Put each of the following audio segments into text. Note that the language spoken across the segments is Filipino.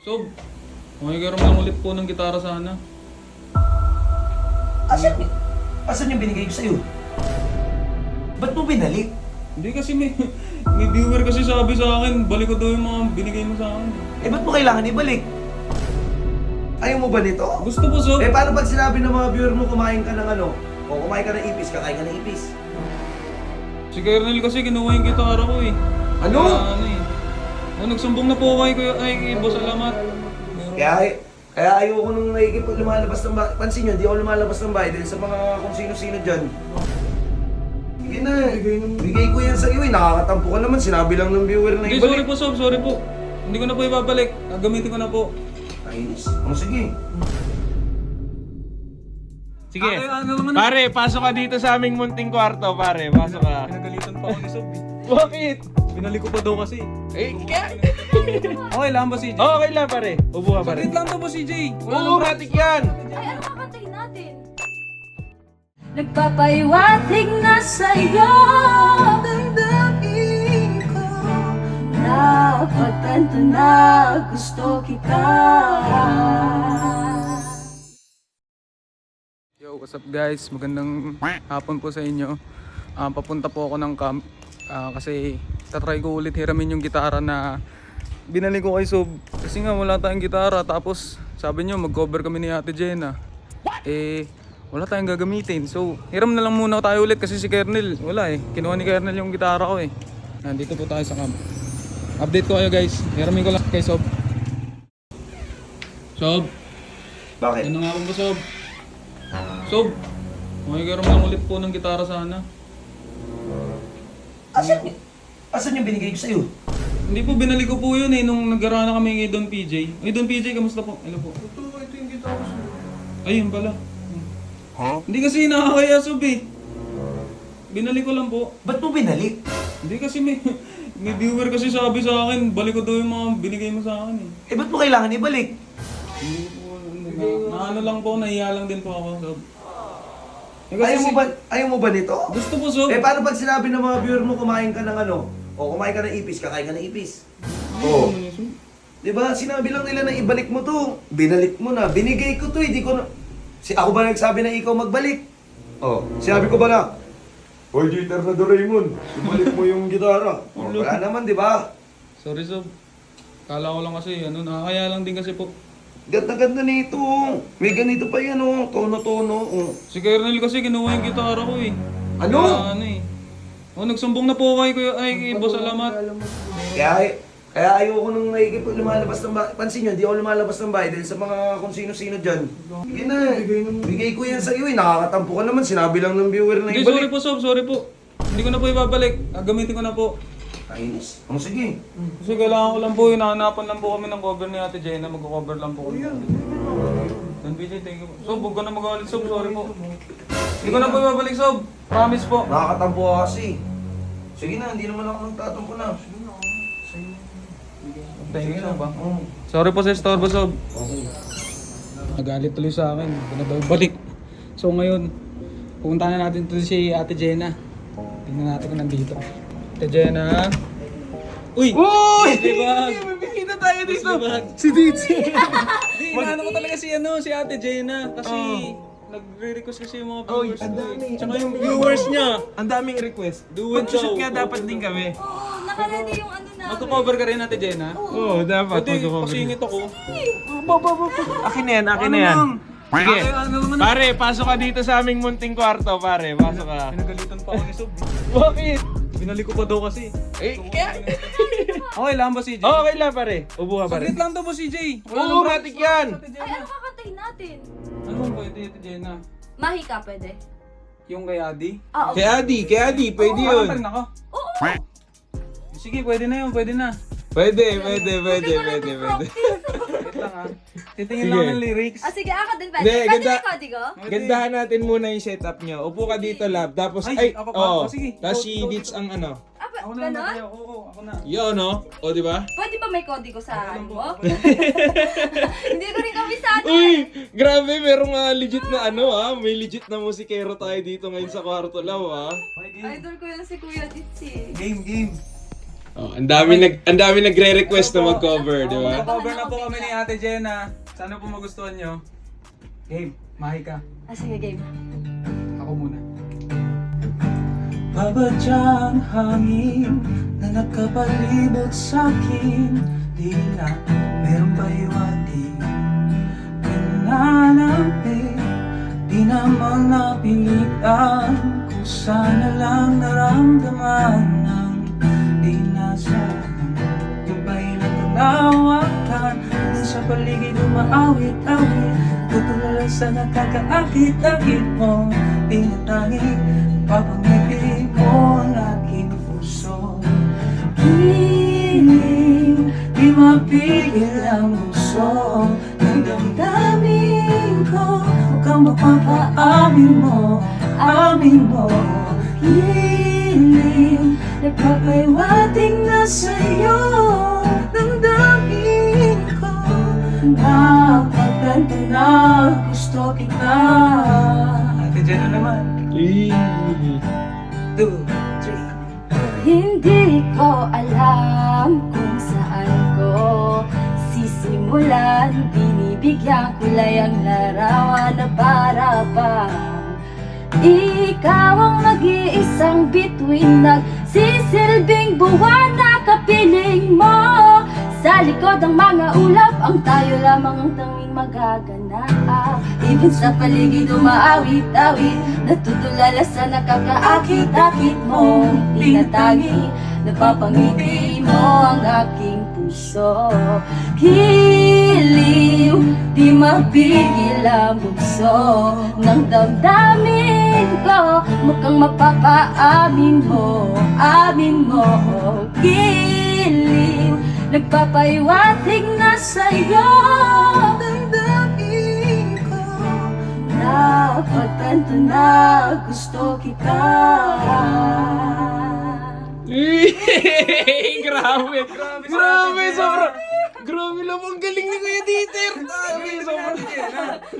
Sob, makikiram lang ulit po ng gitara sana. Asan yung binigay ko sa'yo? Ba't mo binalik? Hindi kasi may viewer kasi sabi sa akin, balik ko daw yung mga binigay mo sa akin. Eh, ba't mo kailangan ibalik? Ayaw mo ba nito? Gusto po, Sob. Eh, paano pag sinabi ng mga viewer mo kumain ka ng ano? O kumain ka ng ipis, kakain ka ng ipis? Si Kernel kasi kinuha yung gitara ko eh. Ano? Kaya ano eh. Nagsumbong na po kay Boss Alamat. Kaya ayoko nung lumalabas ng bahay. Pansin nyo, di ako lumalabas ng bahay dahil sa mga kung sino-sino dyan. Sige na, bigay ko yan sa iyo eh. Nakakatampo ka naman, sinabi lang ng viewer na Hindi, ibalik. sorry po, Sob, sorry po. Hindi ko na po ibabalik. Gagamitin ko na po. Ayos. Ano sige? Sige. Ano naman? Pare, pasok ka dito sa aming munting kwarto, pare. Pasok ka. Pinagalitan pa ako ni Sob eh. Bakit? Binalik ko pa daw kasi. Eh, kaya... Okay lang ba, CJ? Okay lang, pare. Upo ka, pare. Saglit lang to po, CJ. Oo, matik yan. Ay, ano kakantayin natin? Nagpapaiwatig na sa'yo damdamin ko napagtanto na gusto kita. Yo, what's up guys? Magandang hapon po sa inyo. Papunta po ako ng camp kasi tatry ko ulit hiramin yung gitara na binalik ko kay Sob. Kasi nga wala tayong gitara, tapos sabi nyo mag-cover kami ni Ate Jenna. Eh, wala tayong gagamitin. So, hiram na lang muna tayo ulit kasi si Kernel, wala eh. Kinuha ni Kernel yung gitara ko eh. Nandito po tayo sa camp. Update ko kayo guys. Hiramin ko lang kay Sob. Sob, Bakit? ano nga po ba Sob? Sob, makikiram lang ulit po ng gitara sana. Asan yung binigay ko sa'yo? Hindi po, binalik ko po yun eh nung nagkaroon na kami kay Don PJ. Ay, Don PJ, kamusta po? Hello po. Ito yung gitara ko sa'yo. Ayun pala. Hindi kasi nakakaya Sob eh. Binalik ko lang po. Ba't mo binalik? Hindi kasi may viewer kasi sabi sa akin, balik ko daw yung mga binigay mo sa akin eh. Eh, ba't mo kailangan ibalik? Hindi po, na ano lang po, nahiya lang din po ako Sob. Eh, kasi Ayaw mo ba nito? Gusto po Sob. Eh, paano pag sinabi ng mga viewer mo kumain ka ng ano? O kumain ka ng ipis, kakain ka ng ipis? Oo. Diba? Sinabi lang nila na ibalik mo to. Binalik mo na. Binigay ko to, hindi ko na... Ako ba nagsabi na ikaw magbalik? Oh, sinabi ko ba na? Hoy, Jeter na Doraemon, ibalik mo yung gitara. Oh, wala naman, di ba? Sorry Sob. Kala ko lang kasi, nakakaya lang din kasi po. Ganda-ganda nito. May ganito pa yan, oh. Tono-tono. Oh. Si Kernel kasi kinuha yung gitara ko eh. Ano? Kaya, ano eh. Nagsumbong na po kay Boss Alamat. Kaya ayoko nung lumalabas ng bahay. Pansin nyo, di ako lumalabas ng bahay dahil sa mga kung sino-sino dyan. Sige na, bigay ko yan sa iyo eh. Nakakatampo ka naman, sinabi lang ng viewer na Hindi, sorry ibalik. po Sob, sorry po. Hindi ko na po ibabalik. Gagamitin ko na po. Kainis. Ano sige? Kasi kailangan ko lang po, hinahanapan lang po kami ng cover ni Ate Jenna. Mag-cover lang po kami. Don PJ, thank you po. Sob, huwag ka na magalit Sob, sorry po. Hindi ko na po ibabalik Sob. Promise po. Nakakatampo ka kasi. Sige na, hindi naman ako nagtatampo na. Thank you Sob. Sorry po sa istorbo Sob. Okay. Nagalit tuloy sa akin. Hindi na daw balik. So ngayon, pupunta na natin tuloy si Ate Jenna. Tingnan natin kung nandito. Ate Jenna. Uy! Uy! Diba? May bisita tayo dito. Si DJ. Hindi, inaano ko talaga si Ate Jenna. Kasi nagre-request kasi yung mga viewers ang ko dami. eh. Tsaka yung viewers niya. Ang daming request. Do it Mag-shoot daw. nga dapat din kami. Oo, nakaready yung ano namin. Magko-cover ka rin Ate Jenna? Oo, dapat. Pwede, pasingit ako. Akin na yan, akin Ano na yan. lang? Sige. Ano naman? Pare, pasok ka dito sa aming munting kwarto, pare. Pasok ka. Pinagalitan pa ako ni Sob. Bakit? Binalik ko pa daw kasi. Eh, kaya... Okay lang ba CJ? Okay lang, pare. Upo ka, pare. Saglit lang to po CJ. Oo, matik yan. Ay, ano kakantayin natin? Ano bang pwede Ate Jenna? Mahi ka, pwede? Yung kay Adi? Ah, okay. Kay Adi, pwede yun. Kakanta rin ako? Oo! Sige, pwede na yun, pwede na. Pwede. Wait lang ha. Titingin Sige. lang ng lyrics. Ah, sige, ako din pwede. Hindi, Pwede ganda- na yung kodigo? Gandahan natin muna yung setup nyo. Upo ka dito, lab. Tapos, Ay, ako pa? oo. Oh, sige. Tapos Go, si go, Ditz go. ang ano. Ah, Ako na ganon? tayo. Oo, ako na. Yun, no? O, di ba? Pwede ba may kodigo sa Ako ano lang po. mo? Hindi ko rin kabisado Uy! eh. Grabe, merong legit na ano ha. May legit na musikero tayo dito ngayon sa kwarto law ha. Okay, game. Idol ko yan si Kuya Ditsi. Game. Oh, ang dami nagre-request na mag-cover, di ba? Cover na po kami ni Ate Jenna. Sana po magustuhan nyo. Game, mahi ka. Sige, game. Ako muna. Babadyang hangin na nakapalibot sa'kin. Di na merong baywati pinanampi. Di naman napilitan kung sana lang naramdaman ng di nasa yung ba'y natanawakan. Din sa paligid umaawit-awit, tutulala sa nakakaakit-akit mo. Tinatangi, papangiti mo ang aking puso. Hiling, di mapigil ang puso ng damdamin ko. Huwag kang mapapaamin mo, amin mo. Hiling, nagpapaiwating na sa'yo. Damdamin ko, napagtanto na gusto kita. Ate Jenna naman. 2, 3. Hindi ko alam kung saan ko sisimulan. Binibigyan kulay ang larawan na para bang ikaw ang nag-iisang bituin. Nagsisilbing buwan na kapiling mo. Sa likod ng mga ulap, ang tayo lamang ang tanging magaganap. Even sa paligid umaawit-awit, natutulala sa nakakaakit-akit mo. Tinatagi, napapangiti mo ang aking puso. Hiliw, di mapigil ang bugso ng damdamin ko. Mukhang mapapaamin mo, amin mo. Hiliw, nagpapaiwatig na sa'yo. Damdamin ko, napagtanto na gusto kita. Grabe! Grabe! Sobrang... Grabe lang, ang galing ni Kuya Dieter! Sobrang...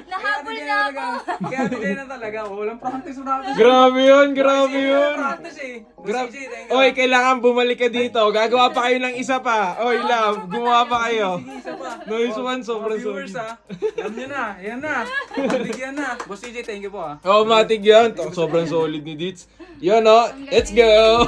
Nahabol na ako. Kaya Ate Jenna talaga, walang practice na ako. Grabe yun! Grabe yun! Practice eh. Grabe. Boss CJ, thank you. Oy, kailangan bumalik ka dito. Gagawa pa kayo ng isa pa. Oy, love, gumawa pa kayo. Sige, isa pa. Nice one, Mga sobrang viewers solid. Alam nyo na, yan na. Bigyan na. Boss CJ, thank you po ah. Oh, matig yan. Sobrang solid ni Dits. Yun, oh. Let's go!